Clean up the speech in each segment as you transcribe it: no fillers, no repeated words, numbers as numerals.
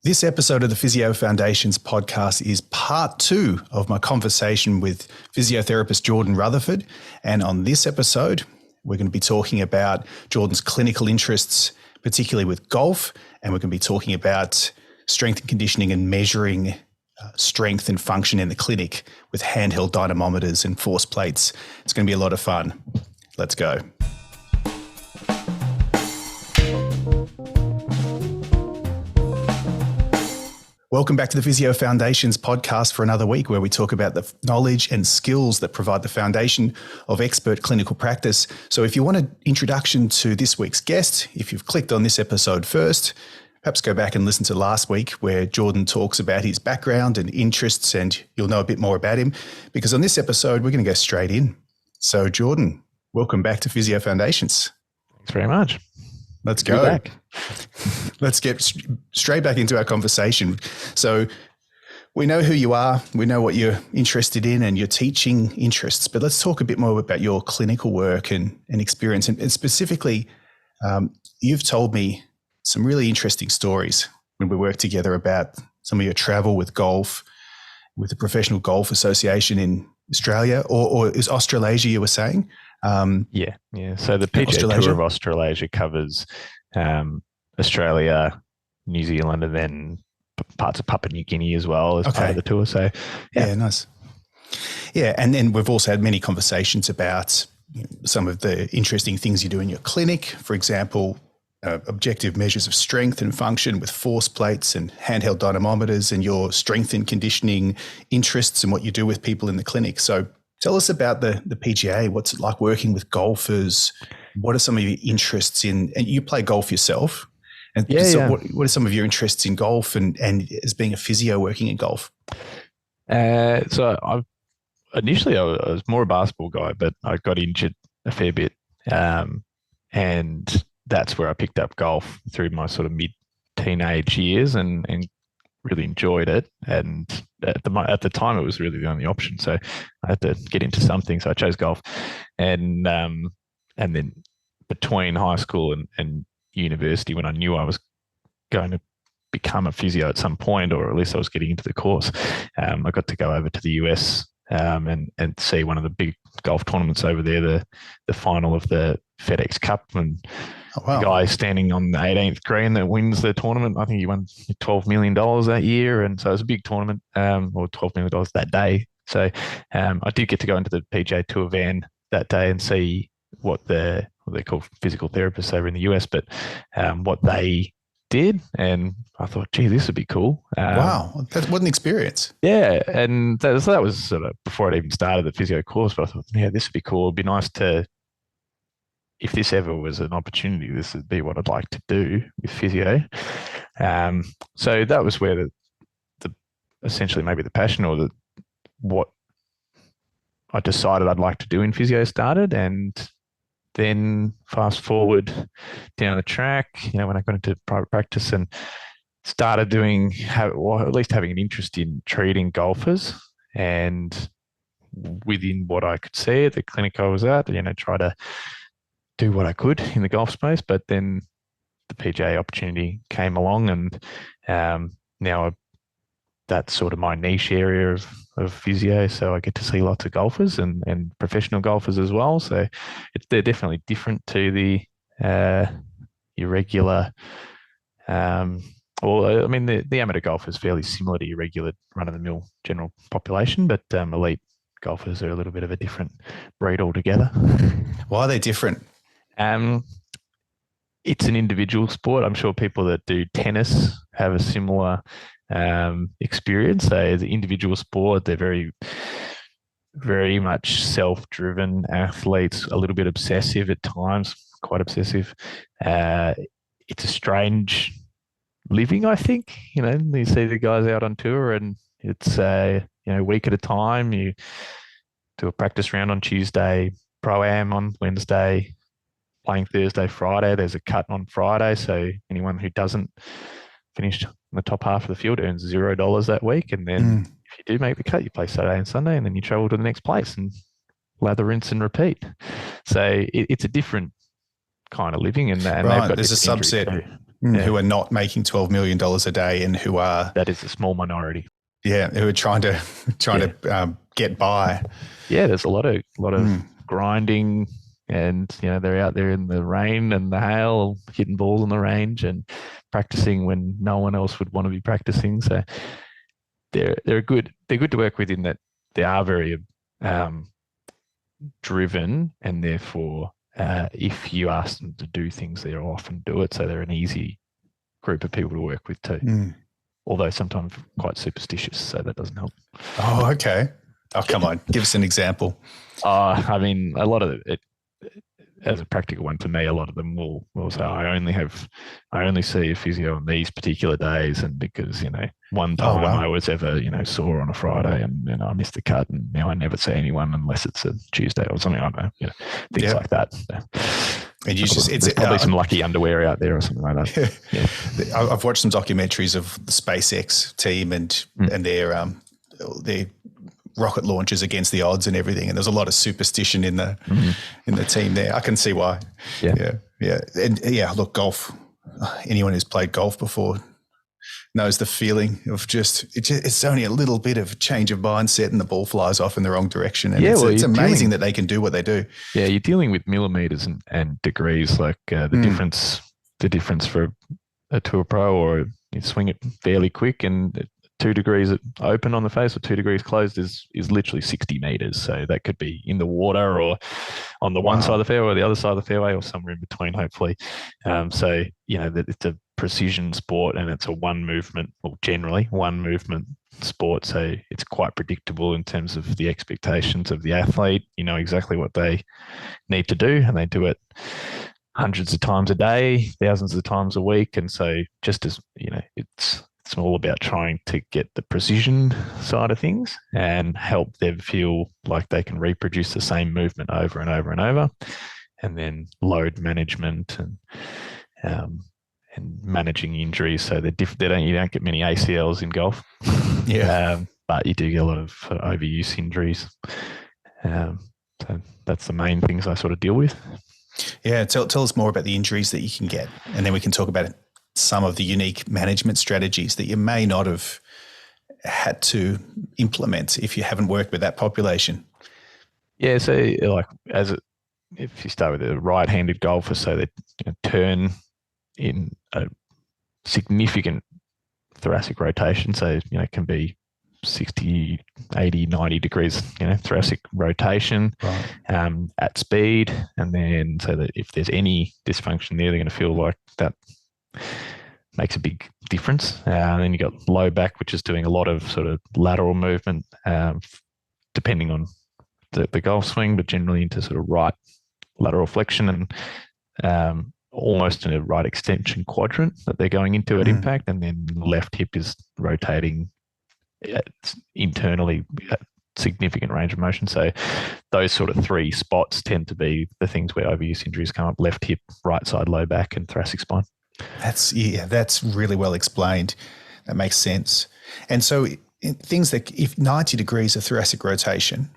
This episode of the Physio Foundations podcast is part 2 of my conversation with physiotherapist Jordan Rutherford. And on this episode, we're going to be talking about Jordan's clinical interests, particularly with golf. And we're going to be talking about strength and conditioning and measuring strength and function in the clinic with handheld dynamometers and force plates. It's going to be a lot of fun. Let's go. Welcome back to the Physio Foundations podcast for another week where we talk about the knowledge and skills that provide the foundation of expert clinical practice. So if you want an introduction to this week's guest, if you've clicked on this episode first, perhaps go back and listen to last week where Jordan talks about his background and interests, and you'll know a bit more about him, because on this episode, we're going to go straight in. So Jordan, welcome back to Physio Foundations. Thanks very much. Let's go. Let's get straight back into our conversation. So we know who you are. We know what you're interested in and your teaching interests, but let's talk a bit more about your clinical work and experience. And specifically, you've told me some really interesting stories when we worked together about some of your travel with golf, with the Professional Golf Association in Australia, or is Australasia you were saying? Yeah. So the PGA Tour of Australasia covers Australia, New Zealand, and then parts of Papua New Guinea as well as part of the tour. So, yeah, nice. Yeah, and then we've also had many conversations about some of the interesting things you do in your clinic. For example, objective measures of strength and function with force plates and handheld dynamometers, and your strength and conditioning interests and what you do with people in the clinic. So tell us about the PGA. What's it like working with golfers? What are some of your interests in, and you play golf yourself. And what are some of your interests in golf and as being a physio working in golf? So I was more a basketball guy, but I got injured a fair bit. And that's where I picked up golf through my sort of mid-teenage years and really enjoyed it. And at the time, it was really the only option. So I had to get into something. So I chose golf. And then between high school and university, when I knew I was going to become a physio at some point, or at least I was getting into the course, I got to go over to the US and see one of the big golf tournaments over there, the final of the FedEx Cup, and the guy standing on the 18th green that wins the tournament. I think he won $12 million that year. And so it was a big tournament, or $12 million that day. So I did get to go into the PGA Tour van that day and see what they call physical therapists over in the US, but what they did. And I thought, gee, this would be cool. Wow. What an experience. Yeah. And that was sort of before I even started the physio course, but I thought, yeah, this would be cool. It'd be nice to, if this ever was an opportunity, this would be what I'd like to do with physio. So that was where the essentially maybe the passion or what I decided I'd like to do in physio started. And then fast forward down the track, when I got into private practice and started doing, or at least having an interest in treating golfers, and within what I could see at the clinic I was at, try to do what I could in the golf space. But then the PGA opportunity came along, and now that's sort of my niche area of physio. So I get to see lots of golfers and professional golfers as well. So they're definitely different to the irregular. The amateur golfer is fairly similar to your regular run-of-the-mill general population, but elite golfers are a little bit of a different breed altogether. Why are they different? It's an individual sport. I'm sure people that do tennis have a similar experience. So as an individual sport, they're very, very much self-driven athletes, a little bit obsessive at times, quite obsessive. It's a strange living, I think. You see the guys out on tour, and it's a week at a time. You do a practice round on Tuesday, pro-am on Wednesday, playing Thursday, Friday. There's a cut on Friday, so anyone who doesn't finish in the top half of the field earns $0 that week. And then if you do make the cut, you play Saturday and Sunday, and then you travel to the next place and lather, rinse, and repeat. So it's a different kind of living, and right. There's a subset. who are not making $12 million a day and who are... That is a small minority. Yeah, who are trying to get by. Yeah, there's a lot of grinding, and they're out there in the rain and the hail, hitting balls on the range and practicing when no one else would want to be practicing. So they're good. They're good to work with in that they are very driven, and therefore, if you ask them to do things, they'll often do it. So they're an easy group of people to work with too. Although sometimes quite superstitious, so that doesn't help. Oh, okay. Oh, come on. Give us an example. I mean, a lot of it, as a practical one for me, a lot of them will say, I only see a physio on these particular days, and because, one time I was ever, sore on a Friday and I missed the cut, and now I never see anyone unless it's a Tuesday or something like that, things like that. And there's probably some lucky underwear out there or something like that. Yeah. I've watched some documentaries of the SpaceX team and their rocket launches against the odds and everything. And there's a lot of superstition in the team there. I can see why. Yeah. And look, golf. Anyone who's played golf before knows the feeling of it's only a little bit of change of mindset and the ball flies off in the wrong direction. And it's amazing that they can do what they do. Yeah, you're dealing with millimeters and degrees, like the difference for a tour pro, or you swing it fairly quick and 2 degrees open on the face or 2 degrees closed is literally 60 meters. So that could be in the water or on the one side of the fairway or the other side of the fairway or somewhere in between, hopefully. So, that it's a precision sport and it's a generally one movement sport. So it's quite predictable in terms of the expectations of the athlete. You know exactly what they need to do, and they do it hundreds of times a day, thousands of times a week. And so just as, it's all about trying to get the precision side of things and help them feel like they can reproduce the same movement over and over and over. And then load management and managing injuries. So you don't get many ACLs in golf. But you do get a lot of overuse injuries. So that's the main things I sort of deal with. Yeah. Tell us more about the injuries that you can get, and then we can talk about some of the unique management strategies that you may not have had to implement if you haven't worked with that population. Yeah, so if you start with a right-handed golfer, so they turn in a significant thoracic rotation, so can be 60, 80, 90 degrees, thoracic rotation at speed, and then so that if there's any dysfunction there, they're going to feel like that makes a big difference. And then you got low back, which is doing a lot of sort of lateral movement, depending on the golf swing, but generally into sort of right lateral flexion and almost in a right extension quadrant that they're going into at impact. And then left hip is rotating internally at significant range of motion. So those sort of 3 spots tend to be the things where overuse injuries come up: left hip, right side low back, and thoracic spine. That's really well explained. That makes sense. And so things that, if 90 degrees of thoracic rotation,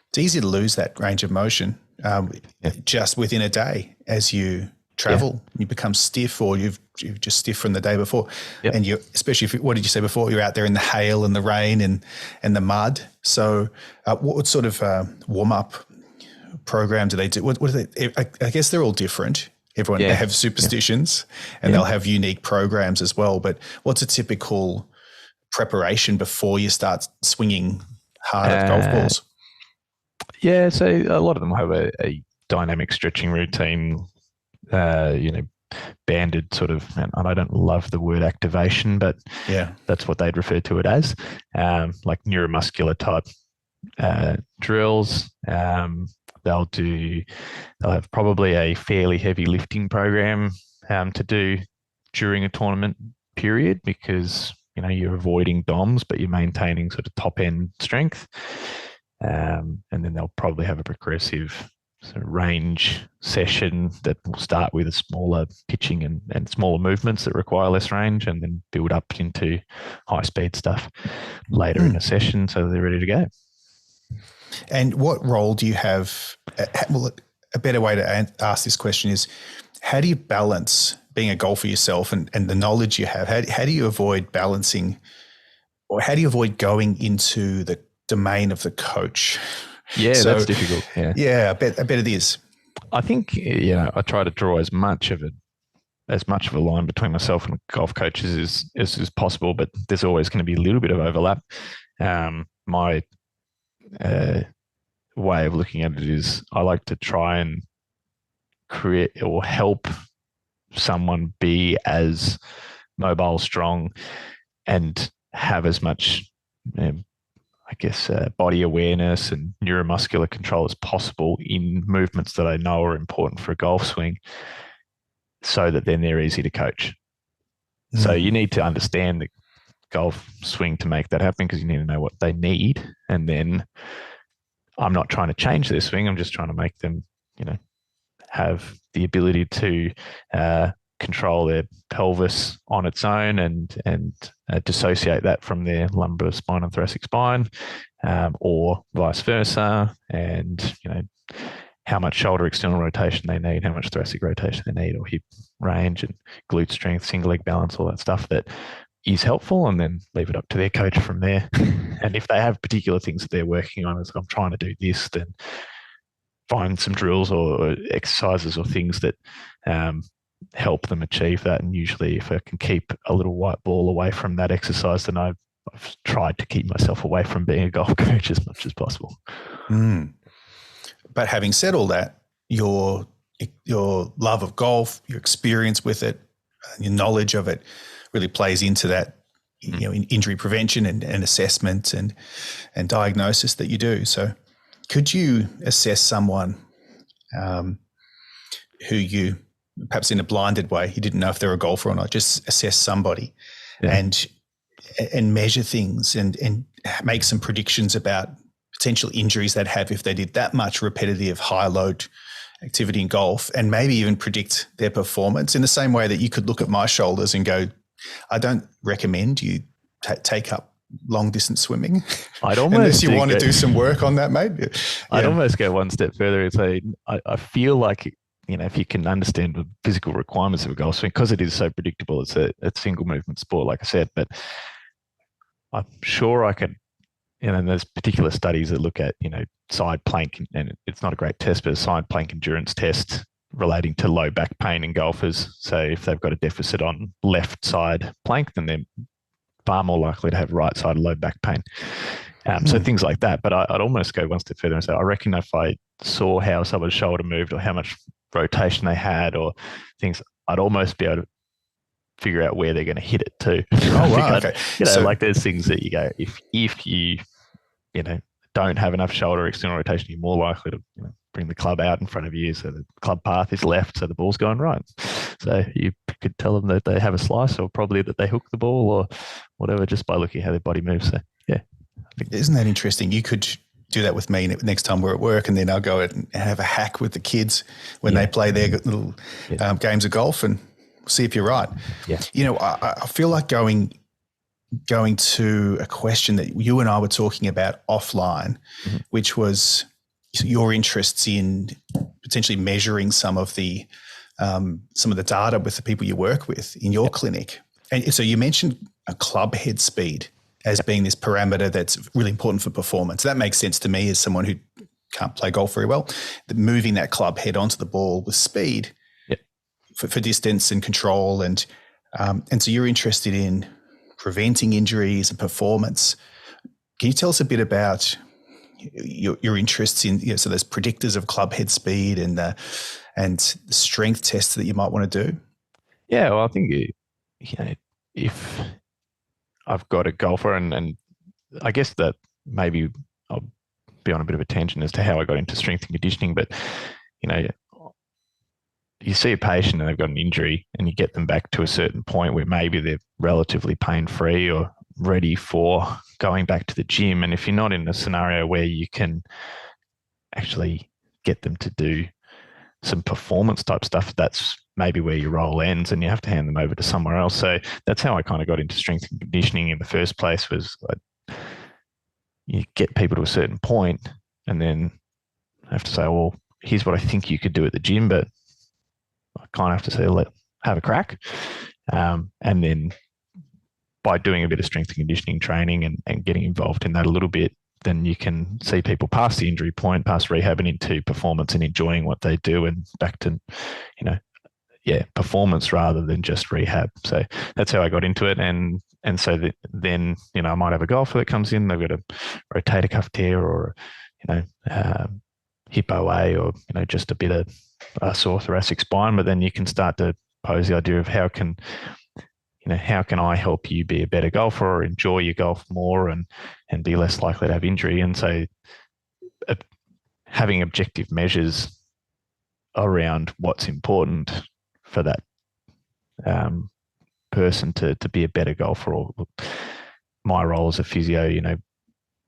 it's easy to lose that range of motion just within a day as you travel. You become stiff, or you're just stiff from the day before. And you, especially what did you say before? You're out there in the hail and the rain and the mud. So what sort of warm-up program do they do? What do they? I guess they're all different. Everyone they have superstitions and they'll have unique programs as well. But what's a typical preparation before you start swinging hard at golf balls? Yeah, so a lot of them have a dynamic stretching routine, banded sort of, and I don't love the word activation, but that's what they'd refer to it as, like neuromuscular type drills. They'll have probably a fairly heavy lifting program to do during a tournament period, because you're avoiding DOMs, but you're maintaining sort of top end strength. And then they'll probably have a progressive sort of range session that will start with a smaller pitching and smaller movements that require less range, and then build up into high speed stuff later in a session so they're ready to go. And what role do you have? Well, a better way to ask this question is, how do you balance being a golfer yourself and the knowledge you have, how do you avoid balancing, or how do you avoid going into the domain of the coach? Yeah, so, that's difficult. Yeah, I bet it is. I think, I try to draw as much of a line between myself and golf coaches as possible, but there's always going to be a little bit of overlap. My way of looking at it is I like to try and create or help someone be as mobile, strong, and have as much, body awareness and neuromuscular control as possible in movements that I know are important for a golf swing, so that then they're easy to coach. So you need to understand the golf swing to make that happen, because you need to know what they need. And then I'm not trying to change their swing. I'm just trying to make them, have the ability to control their pelvis on its own and dissociate that from their lumbar spine and thoracic spine, or vice versa. And, how much shoulder external rotation they need, how much thoracic rotation they need, or hip range and glute strength, single leg balance, all that stuff that is helpful, and then leave it up to their coach from there. And if they have particular things that they're working on, as I'm trying to do this, then find some drills or exercises or things that help them achieve that. And usually if I can keep a little white ball away from that exercise, then I've tried to keep myself away from being a golf coach as much as possible. But having said all that, your love of golf, your experience with it, your knowledge of it really plays into that, in injury prevention and assessment and diagnosis that you do. So could you assess someone who you, perhaps in a blinded way, you didn't know if they're a golfer or not, just assess somebody and measure things and make some predictions about potential injuries they'd have if they did that much repetitive high load activity in golf, and maybe even predict their performance in the same way that you could look at my shoulders and go, I don't recommend you take up long distance swimming. I'd almost unless you want to do some work on that, mate. Yeah. I'd almost go one step further and say, I feel like, if you can understand the physical requirements of a golf swing, because it is so predictable, it's a single movement sport, like I said, but I'm sure I can, and there's particular studies that look at, side plank, and it's not a great test, but a side plank endurance test relating to low back pain in golfers. So if they've got a deficit on left side plank, then they're far more likely to have right side low back pain. So things like that. But I'd almost go one step further and say, I reckon if I saw how someone's shoulder moved or how much rotation they had or things, I'd almost be able to figure out where they're going to hit it too. Oh, wow. Okay. Like there's things that you go, if you don't have enough shoulder external rotation, you're more likely to bring the club out in front of you, so the club path is left, so the ball's going right. So you could tell them that they have a slice, or probably that they hook the ball or whatever, just by looking at how their body moves. So yeah. Isn't that interesting? You could do that with me next time we're at work, and then I'll go and have a hack with the kids when they play their little games of golf, and see if you're right. Yeah. I feel like going to a question that you and I were talking about offline, which was your interests in potentially measuring some of the data with the people you work with in your clinic. And so you mentioned a club head speed as being this parameter that's really important for performance. That makes sense to me as someone who can't play golf very well. Moving that club head onto the ball with speed for distance and control, and so you're interested in preventing injuries and performance. Can you tell us a bit about your interests in, so there's predictors of club head speed and the strength tests that you might want to do? Yeah, well, I think if I've got a golfer, and I guess that maybe I'll be on a bit of a tangent as to how I got into strength and conditioning, but you see a patient and they've got an injury, and you get them back to a certain point where maybe they're relatively pain-free or ready for going back to the gym. And if you're not in a scenario where you can actually get them to do some performance type stuff, that's maybe where your role ends, and you have to hand them over to somewhere else. So that's how I kind of got into strength and conditioning in the first place, was you get people to a certain point, and then I have to say, well, here's what I think you could do at the gym, but I kind of have to say, have a crack. And then by doing a bit of strength and conditioning training and getting involved in that a little bit, then you can see people past the injury point, past rehab and into performance and enjoying what they do and back to, performance rather than just rehab. So that's how I got into it. And so then, I might have a golfer that comes in, they've got a rotator cuff tear or, hip OA or, just a bit of a sore thoracic spine. But then you can start to pose the idea of how can I help you be a better golfer or enjoy your golf more and be less likely to have injury? And so having objective measures around what's important for that person to be a better golfer, or my role as a physio,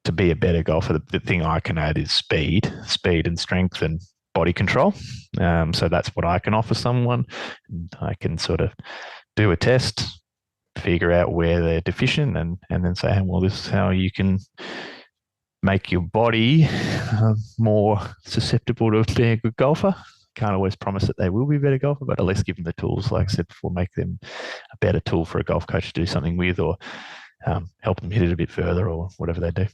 to be a better golfer, the thing I can add is speed and strength and body control. So that's what I can offer someone. I can sort of do a test, figure out where they're deficient and then say, well, this is how you can make your body more susceptible to being a good golfer. Can't always promise that they will be a better golfer, but at least give them the tools, like I said before, make them a better tool for a golf coach to do something with, or help them hit it a bit further or whatever they do.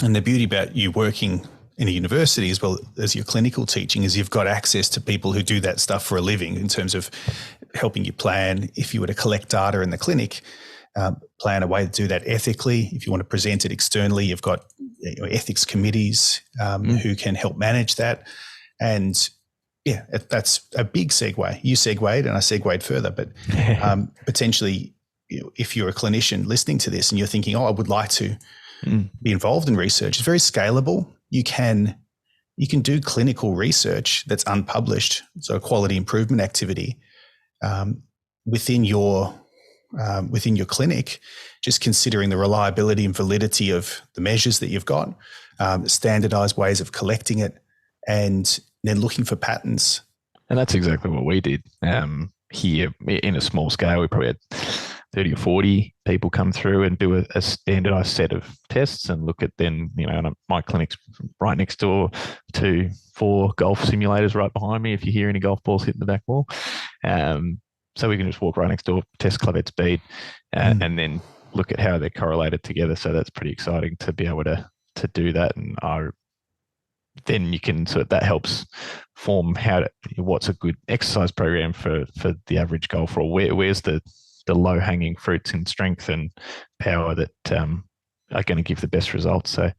And the beauty about you working in a university as well as your clinical teaching is you've got access to people who do that stuff for a living in terms of helping you plan. If you were to collect data in the clinic, plan a way to do that ethically. If you want to present it externally, you've got ethics committees who can help manage that. And yeah, that's a big segue. You segued and I segued further, but potentially if you're a clinician listening to this and you're thinking, I would like to be involved in research, it's very scalable. You can do clinical research that's unpublished, so a quality improvement activity within your clinic, just considering the reliability and validity of the measures that you've got, standardized ways of collecting it, and then looking for patterns. And that's exactly what we did here in a small scale. We probably had 30 or 40 people come through and do a standardized set of tests and look at then, and my clinic's right next door to 4 golf simulators right behind me if you hear any golf balls hitting the back wall. So we can just walk right next door, test club head speed, and then look at how they're correlated together. So that's pretty exciting to be able to do that. And then you can that helps form what's a good exercise program for the average golfer, or where's the low hanging fruits in strength and power that are going to give the best results. So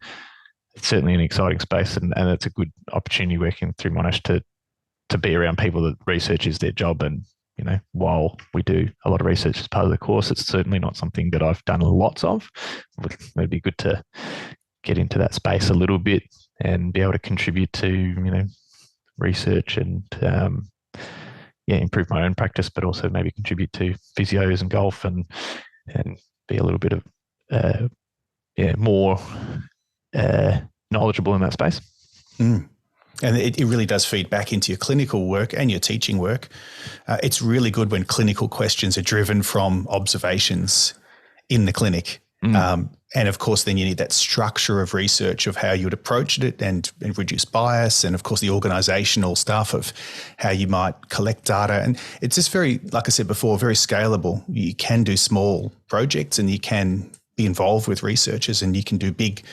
it's certainly an exciting space, and it's a good opportunity working through Monash to be around people that research is their job. And while we do a lot of research as part of the course, it's certainly not something that I've done lots of. It'd be good to get into that space a little bit and be able to contribute to, research and, improve my own practice, but also maybe contribute to physios and golf and be a little bit of, more knowledgeable in that space. And it really does feed back into your clinical work and your teaching work. It's really good when clinical questions are driven from observations in the clinic. And of course, then you need that structure of research of how you would approach it and reduce bias. And of course, the organizational stuff of how you might collect data. And it's just very, like I said before, very scalable. You can do small projects and you can be involved with researchers and you can do big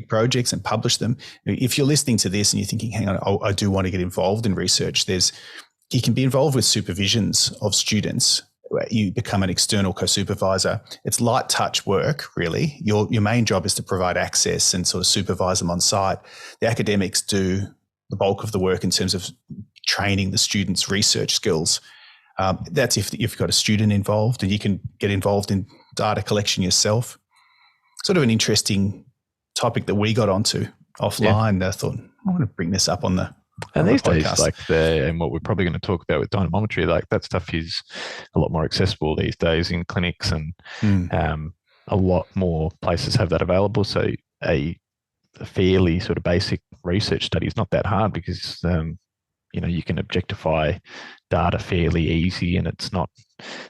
projects and publish them. If you're listening to this and you're thinking, hang on, I do want to get involved in research, you can be involved with supervisions of students. You become an external co-supervisor. It's light touch work, really. Your main job is to provide access and sort of supervise them on site. The academics do the bulk of the work in terms of training the students' research skills. That's if you've got a student involved, and you can get involved in data collection yourself. Sort of an interesting topic that we got onto offline. I thought, I want to bring this up on the And these days, and what we're probably going to talk about with dynamometry, that stuff is a lot more accessible these days in clinics, and a lot more places have that available. So a fairly sort of basic research study is not that hard because, you can objectify data fairly easy, and it's not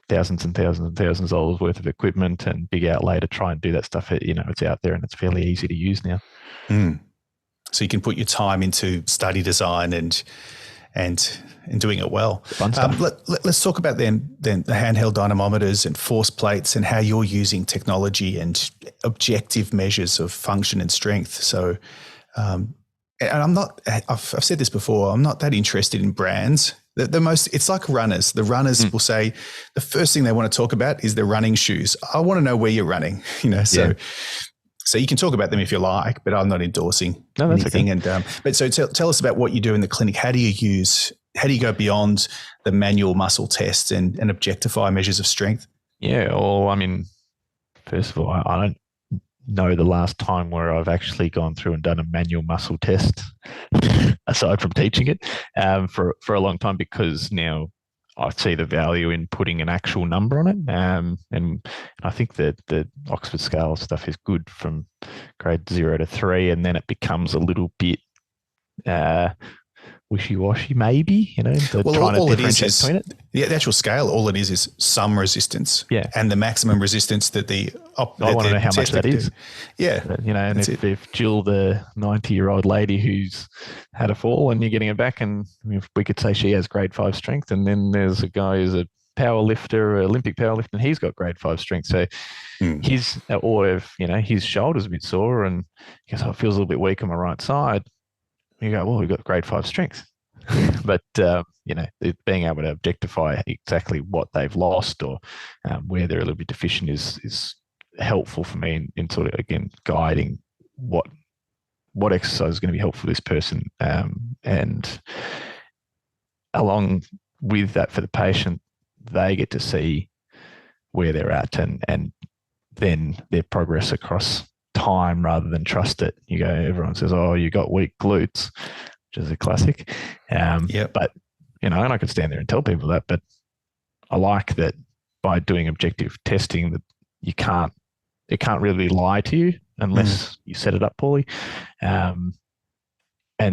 thousands and thousands and thousands of dollars worth of equipment and big outlay to try and do that stuff. It's out there and it's fairly easy to use now. So you can put your time into study design and and doing it well. Fun stuff. Let's talk about then the handheld dynamometers and force plates and how you're using technology and objective measures of function and strength. So, and I've said this before, I'm not that interested in brands. It's like runners. The runners will say the first thing they want to talk about is their running shoes. I want to know where you're running, So you can talk about them if you like, but I'm not endorsing anything. Okay. And but so tell us about what you do in the clinic. How do you go beyond the manual muscle test and objectify measures of strength? Yeah, well, I mean, first of all, I don't know the last time where I've actually gone through and done a manual muscle test, aside from teaching it, for a long time, because now I see the value in putting an actual number on it. And I think that the Oxford scale stuff is good from grade 0 to 3, and then it becomes a little bit wishy-washy, maybe, trying to differentiate between it. The actual scale, all it is some resistance, and the maximum resistance that I want to know how much that is. Yeah. And if Jill, the 90-year-old lady who's had a fall and you're getting her back, and if we could say she has grade 5 strength, and then there's a guy who's a power lifter, Olympic power lifter, and he's got grade 5 strength. So his shoulder's a bit sore and he goes, it feels a little bit weak on my right side. You go, well, we've got grade 5 strength. But, being able to objectify exactly what they've lost or where they're a little bit deficient is helpful for me in sort of, again, guiding what exercise is going to be helpful for this person. And along with that, for the patient, they get to see where they're at and then their progress across time rather than trust it. Everyone says, you got weak glutes, which is a classic. But, and I could stand there and tell people that, but I like that by doing objective testing that it can't really lie to you unless you set it up poorly. And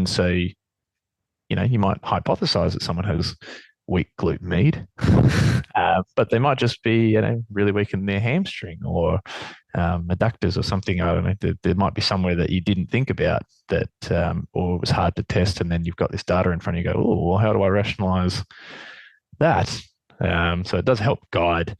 so, you might hypothesize that someone has weak glute med, but they might just be, really weak in their hamstring or adductors or something. I don't know. There might be somewhere that you didn't think about that, or it was hard to test, and then you've got this data in front of you. Go, well, how do I rationalize that? So it does help guide,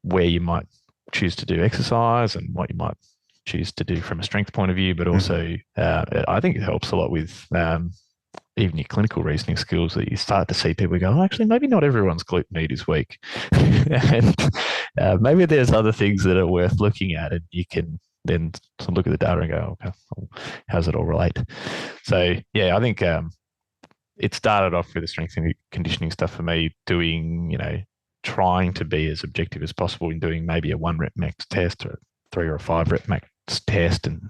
where you might choose to do exercise and what you might choose to do from a strength point of view, but also I think it helps a lot with even your clinical reasoning skills, that you start to see people go, actually, maybe not everyone's glute med is weak. And maybe there's other things that are worth looking at, and you can then look at the data and go, okay, well, how does it all relate? So, I think it started off with the strength and conditioning stuff for me, doing, trying to be as objective as possible in doing maybe a 1 rep max test or a 3 or a 5 rep max test, and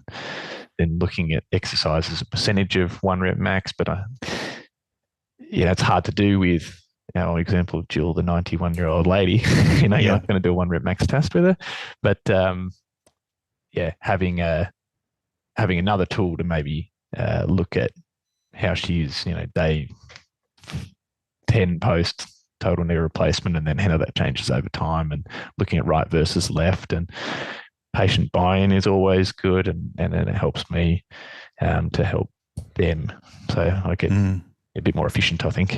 then looking at exercise as a percentage of 1 rep max. But it's hard to do with our example of Jill, the 91-year-old lady. You're not going to do a 1 rep max test with her, but having another tool to maybe look at how she is, day 10 post total knee replacement, and then how that changes over time, and looking at right versus left, and patient buy-in is always good, and then it helps me to help them. So I get a bit more efficient, I think.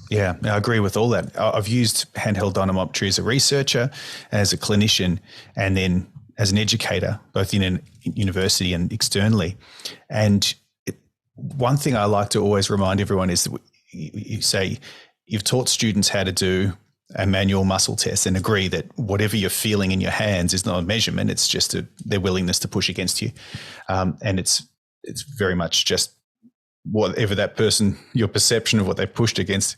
Yeah, I agree with all that. I've used handheld dynamometry as a researcher, as a clinician, and then as an educator, both in a university and externally. And one thing I like to always remind everyone is that you say you've taught students how to do a manual muscle test, and agree that whatever you're feeling in your hands is not a measurement. It's just their willingness to push against you. And it's very much just whatever that person, your perception of what they pushed against.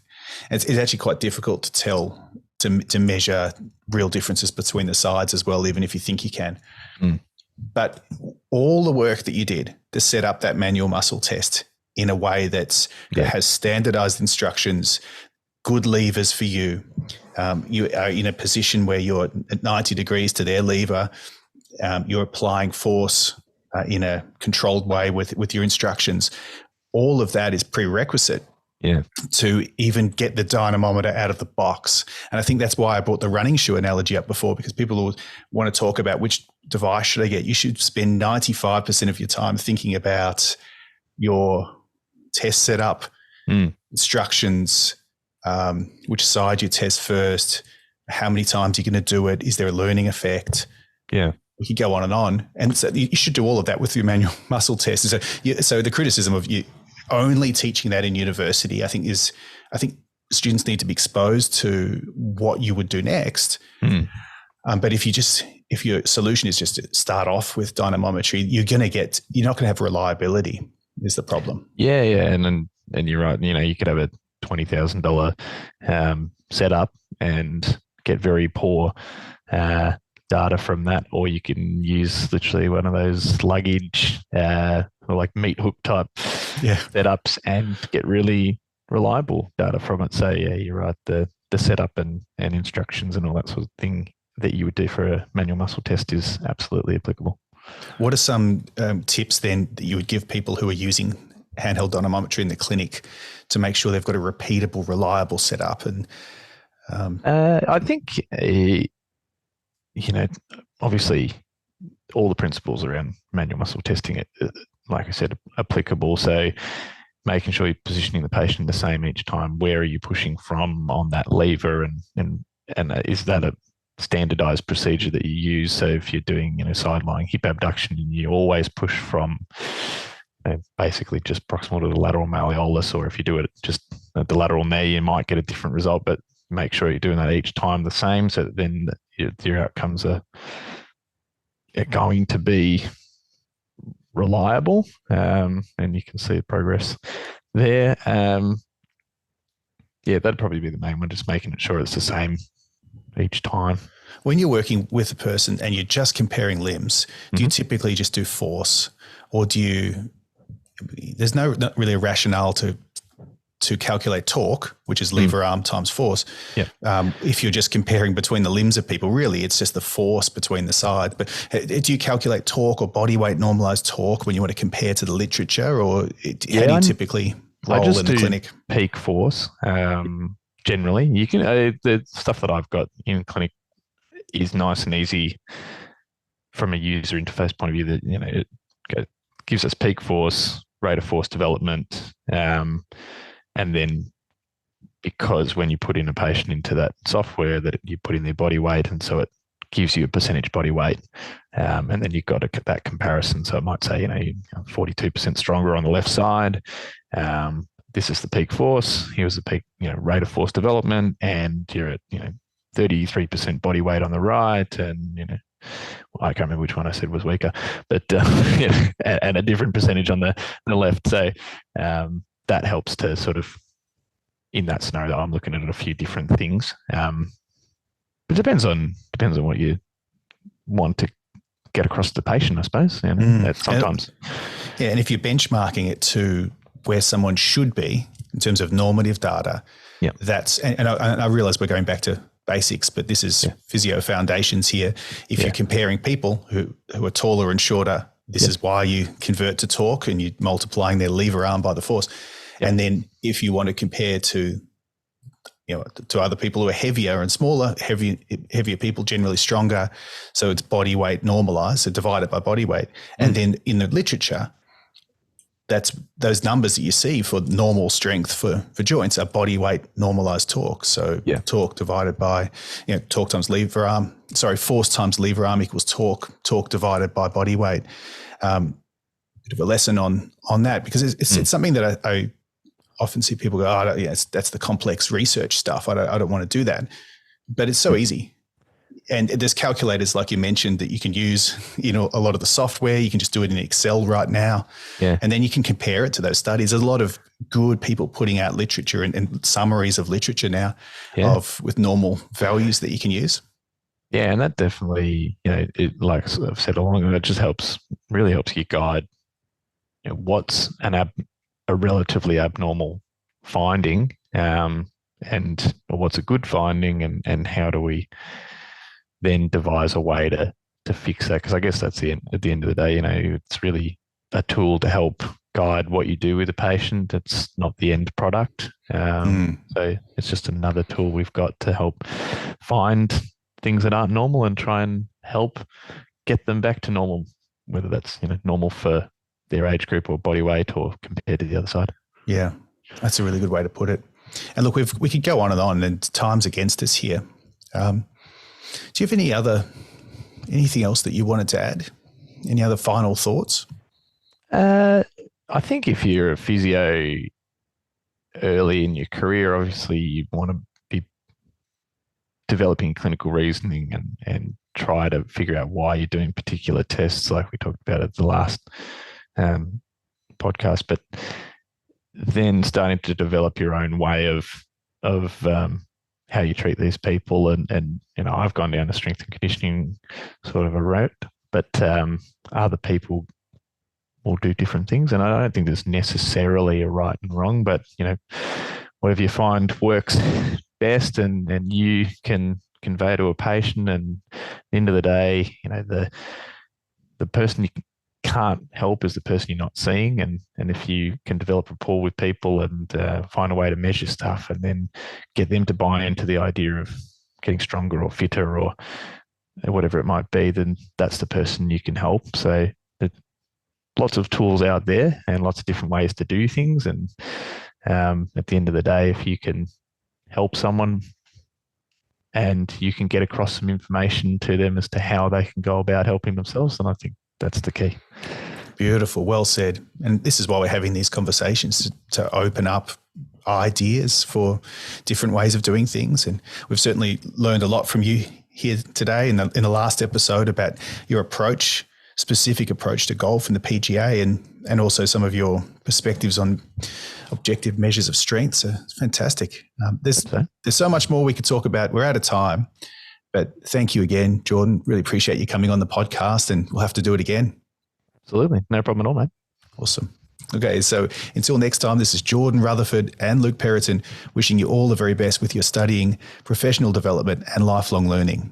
It's actually quite difficult to tell, to measure real differences between the sides as well, even if you think you can. But all the work that you did to set up that manual muscle test in a way that has standardized instructions, good levers for you. You are in a position where you're at 90 degrees to their lever. You're applying force in a controlled way with your instructions. All of that is prerequisite to even get the dynamometer out of the box. And I think that's why I brought the running shoe analogy up before, because people will want to talk about which device should I get. You should spend 95% of your time thinking about your test setup, instructions, which side you test first, how many times you're going to do it, is there a learning effect? Yeah. We could go on. And so you should do all of that with your manual muscle test. So the criticism of you only teaching that in university, I think students need to be exposed to what you would do next. But if your solution is just to start off with dynamometry, you're not going to have reliability is the problem. Yeah. And you're right. You could have a $20,000 setup and get very poor data from that, or you can use literally one of those luggage or like meat hook type setups and get really reliable data from it. So yeah, you're right. The setup and instructions and all that sort of thing that you would do for a manual muscle test is absolutely applicable. What are some tips then that you would give people who are using handheld dynamometry in the clinic to make sure they've got a repeatable, reliable setup? And I think obviously all the principles around manual muscle testing, like I said, applicable. So making sure you're positioning the patient the same each time. Where are you pushing from on that lever, and is that a standardized procedure that you use? So if you're doing side lying hip abduction, you always push from basically just proximal to the lateral malleolus, or if you do it just at the lateral knee, you might get a different result, but make sure you're doing that each time the same, so that then your outcomes are going to be reliable, and you can see the progress there. That'd probably be the main one, just making sure it's the same each time. When you're working with a person and you're just comparing limbs, do you typically just do force, or there's not really a rationale to calculate torque, which is lever arm times force. Yeah. If you're just comparing between the limbs of people, really it's just the force between the sides. But do you calculate torque or body weight normalized torque when you want to compare to the literature, or how do you typically roll in the clinic? Peak force. Generally, you can the stuff that I've got in clinic is nice and easy from a user interface point of view. That it gives us peak force, rate of force development, and then because when you put in a patient into that software, that you put in their body weight, and so it gives you a percentage body weight, and then you've got that comparison. So it might say 42% stronger on the left side. This is the peak force. Here's the peak rate of force development, and you're at 33% body weight on the right, and I can't remember which one I said was weaker, but and a different percentage on the left. So that helps to sort of, in that scenario, I'm looking at a few different things. It depends on what you want to get across to the patient, I suppose. Sometimes. And if you're benchmarking it to where someone should be in terms of normative data, that's, and I realize we're going back to basics, but this is physio foundations here. If you're comparing people who are taller and shorter, this is why you convert to torque, and you're multiplying their lever arm by the force. And then if you want to compare to other people who are heavier and smaller, heavier people generally stronger, so it's body weight normalized, so divided by body weight. And then in the literature, that's those numbers that you see for normal strength for joints are body weight normalized torque. So torque divided by torque times lever arm. Force times lever arm equals torque divided by body weight. Bit of a lesson on that, because it's something that I often see people go, that's the complex research stuff. I don't want to do that, but it's so easy. And there's calculators, like you mentioned, that you can use, a lot of the software. You can just do it in Excel right now. Yeah. And then you can compare it to those studies. There's a lot of good people putting out literature and summaries of literature now with normal values that you can use. Yeah. And that definitely, like I've said all along, it just really helps you guide, what's a relatively abnormal finding, or what's a good finding, and how do we then devise a way to fix that? Because I guess that's at the end of the day, it's really a tool to help guide what you do with a patient. It's not the end product. So it's just another tool we've got to help find things that aren't normal and try and help get them back to normal, whether that's normal for their age group or body weight or compared to the other side. Yeah. That's a really good way to put it. And look, we could go on, and time's against us here. Do you have anything else that you wanted to add? Any other final thoughts? I think if you're a physio early in your career, obviously you want to be developing clinical reasoning and try to figure out why you're doing particular tests, like we talked about at the last podcast. But then starting to develop your own way of how you treat these people, and I've gone down a strength and conditioning sort of a route, but other people will do different things, and I don't think there's necessarily a right and wrong, but whatever you find works best and you can convey to a patient. And at the end of the day, the person you can't help is the person you're not seeing, and if you can develop rapport with people and find a way to measure stuff and then get them to buy into the idea of getting stronger or fitter or whatever it might be, then that's the person you can help. So lots of tools out there and lots of different ways to do things, and at the end of the day, if you can help someone and you can get across some information to them as to how they can go about helping themselves, then I think that's the key. Beautiful. Well said. And this is why we're having these conversations, to open up ideas for different ways of doing things. And we've certainly learned a lot from you here today in the last episode about your specific approach to golf and the PGA, and also some of your perspectives on objective measures of strength. So it's fantastic. There's so much more we could talk about. We're out of time. But thank you again, Jordan. Really appreciate you coming on the podcast, and we'll have to do it again. Absolutely. No problem at all, mate. Awesome. Okay, so until next time, this is Jordan Rutherford and Luke Perrotin wishing you all the very best with your studying, professional development, and lifelong learning.